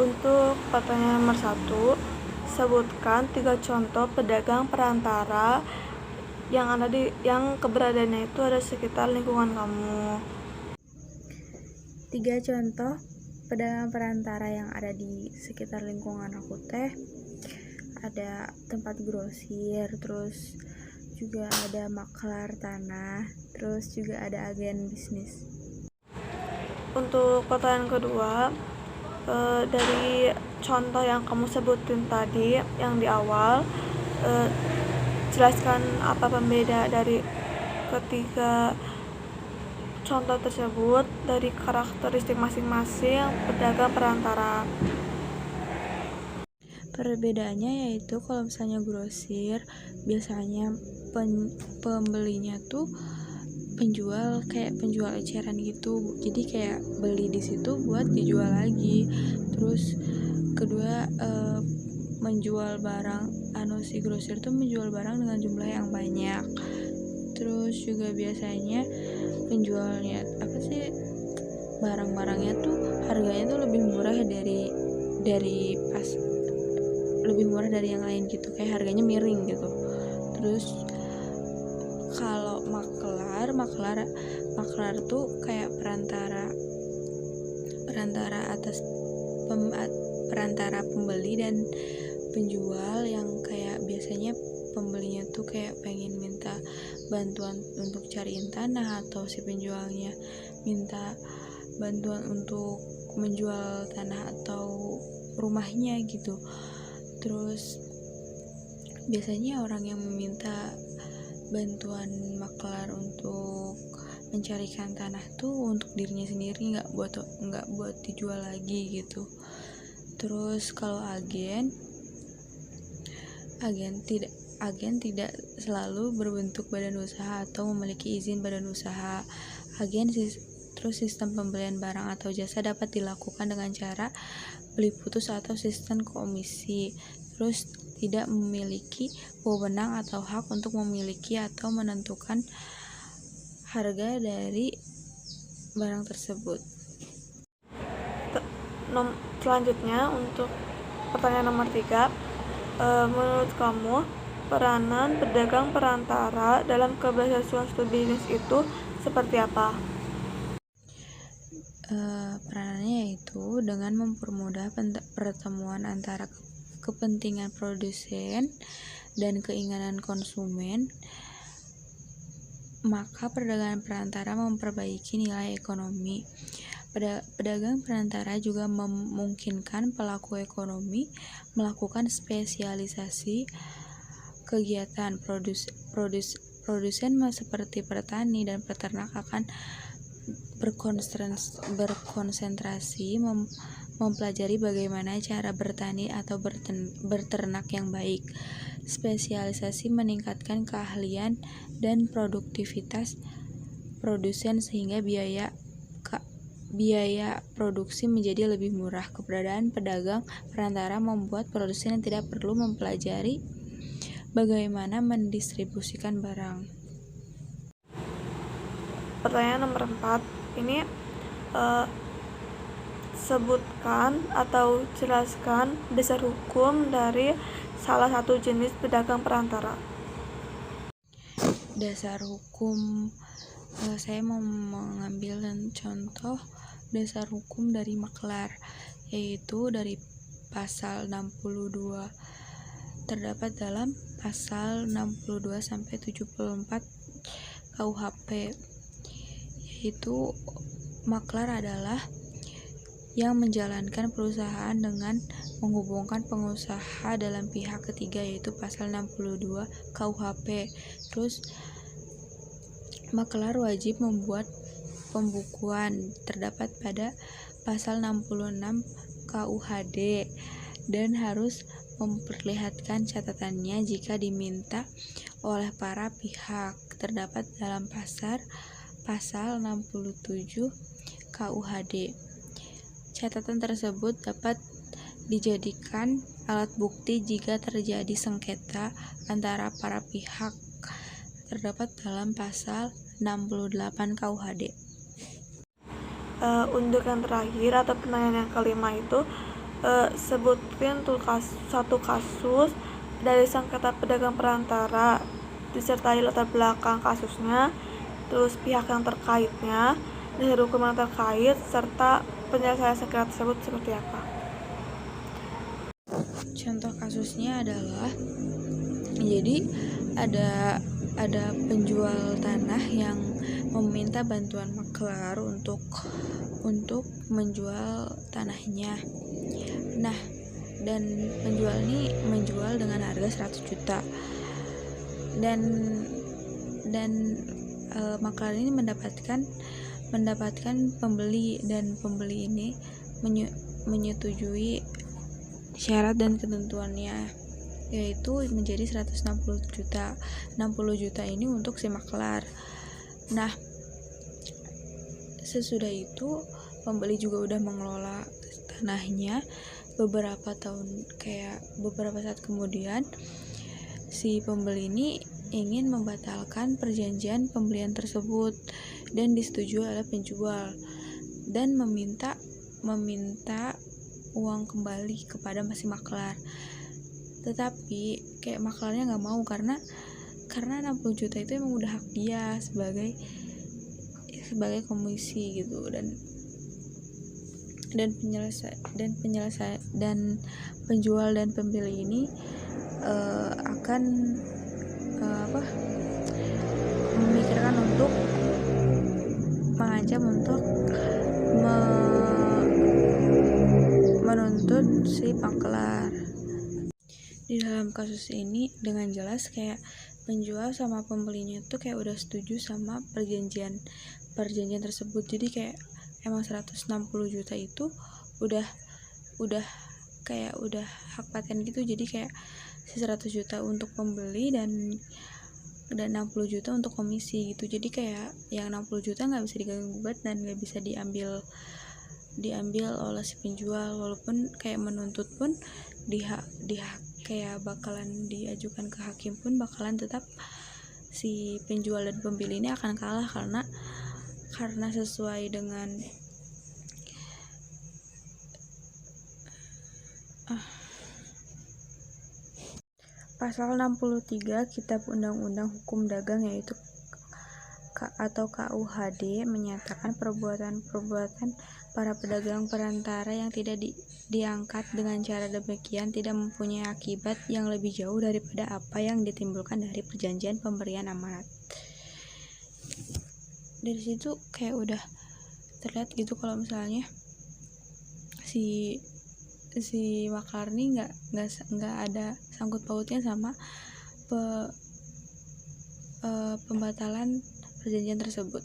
Untuk pertanyaan nomor 1, sebutkan 3 contoh pedagang perantara yang keberadaannya itu ada sekitar lingkungan kamu. 3 contoh pedagang perantara yang ada di sekitar lingkungan aku teh ada tempat grosir, terus juga ada maklar tanah, terus juga ada agen bisnis. Untuk pertanyaan kedua, dari contoh yang kamu sebutin tadi yang di awal, jelaskan apa pembeda dari ketiga contoh tersebut dari karakteristik masing-masing pedagang perantara. Perbedaannya yaitu kalau misalnya grosir biasanya pembelinya tuh penjual eceran gitu, jadi kayak beli di situ buat dijual lagi. Terus kedua, menjual barang si grosir tuh menjual barang dengan jumlah yang banyak. Terus juga biasanya penjualnya barang-barangnya tuh harganya tuh lebih murah lebih murah dari yang lain gitu, kayak harganya miring gitu. Terus kalau maklar tuh kayak perantara pembeli dan penjual, yang kayak biasanya pembelinya tuh kayak pengen minta bantuan untuk cariin tanah, atau si penjualnya minta bantuan untuk menjual tanah atau rumahnya gitu. Terus biasanya orang yang meminta bantuan maklar untuk mencarikan tanah tuh untuk dirinya sendiri, nggak buat dijual lagi gitu. Terus kalau agen tidak selalu berbentuk badan usaha atau memiliki izin badan usaha. Terus sistem pembelian barang atau jasa dapat dilakukan dengan cara beli putus atau sistem komisi. Terus tidak memiliki wewenang atau hak untuk memiliki atau menentukan harga dari barang tersebut. Selanjutnya untuk pertanyaan nomor 3, menurut kamu peranan pedagang perantara dalam keberhasilan studi bisnis itu seperti apa? Peranannya yaitu dengan mempermudah pertemuan antara kepentingan produsen dan keinginan konsumen, maka perdagangan perantara memperbaiki nilai ekonomi. Pedagang perantara juga memungkinkan pelaku ekonomi melakukan spesialisasi kegiatan. Produsen seperti petani dan peternak akan berkonsentrasi mempelajari bagaimana cara bertani atau berternak yang baik. Spesialisasi meningkatkan keahlian dan produktivitas produsen sehingga biaya produksi menjadi lebih murah. Keberadaan pedagang perantara membuat produsen yang tidak perlu mempelajari bagaimana mendistribusikan barang. Pertanyaan nomor 4, ini sebutkan atau jelaskan dasar hukum dari salah satu jenis pedagang perantara. Dasar hukum, saya mau mengambil contoh dasar hukum dari maklar, yaitu dari pasal 62. Terdapat dalam pasal 62 sampai 74 KUHP, yaitu maklar adalah yang menjalankan perusahaan dengan menghubungkan pengusaha dalam pihak ketiga, yaitu pasal 62 KUHP. Terus maklar wajib membuat pembukuan, terdapat pada pasal 66 KUHD, dan harus memperlihatkan catatannya jika diminta oleh para pihak, terdapat dalam pasal 67 KUHD. Catatan tersebut dapat dijadikan alat bukti jika terjadi sengketa antara para pihak, terdapat dalam pasal 68 KUHD. Untuk yang terakhir atau pertanyaan yang kelima itu, Sebutin tuh satu kasus dari sengketa pedagang perantara disertai latar belakang kasusnya, terus pihak yang terkaitnya, dasar hukum yang terkait, serta penyelesaian sengketa tersebut seperti apa. Contoh kasusnya adalah, jadi ada penjual tanah yang meminta bantuan maklar untuk menjual tanahnya. Nah, dan penjual ini menjual dengan harga 100 juta. Dan maklar ini mendapatkan pembeli, dan pembeli ini menyetujui syarat dan ketentuannya, yaitu menjadi 160 juta. 60 juta ini untuk si maklar. Nah, sesudah itu pembeli juga udah mengelola tanahnya beberapa saat kemudian, si pembeli ini ingin membatalkan perjanjian pembelian tersebut dan disetujui oleh penjual, dan meminta uang kembali kepada si maklar. Tetapi kayak maklarnya nggak mau, karena 60 juta itu emang udah hak dia sebagai komisi gitu. Dan penjual dan pembeli ini akan memikirkan untuk mengancam untuk menuntut si maklar. Di dalam kasus ini dengan jelas kayak penjual sama pembelinya tuh kayak udah setuju sama perjanjian tersebut. Jadi kayak emang 160 juta itu udah hak paten gitu. Jadi kayak si 100 juta untuk pembeli dan 60 juta untuk komisi gitu. Jadi kayak yang 60 juta nggak bisa diganggu-gugat dan nggak bisa diambil oleh si penjual, walaupun kayak menuntut pun kayak bakalan diajukan ke hakim pun bakalan tetap si penjual dan pembeli ini akan kalah, karena sesuai dengan Pasal 63 Kitab Undang-Undang Hukum Dagang, yaitu atau KUHD, menyatakan perbuatan para pedagang perantara yang tidak diangkat dengan cara demikian tidak mempunyai akibat yang lebih jauh daripada apa yang ditimbulkan dari perjanjian pemberian amanat. Dari situ kayak udah terlihat gitu kalau misalnya si maklar ini nggak ada sangkut pautnya sama pembatalan perjanjian tersebut.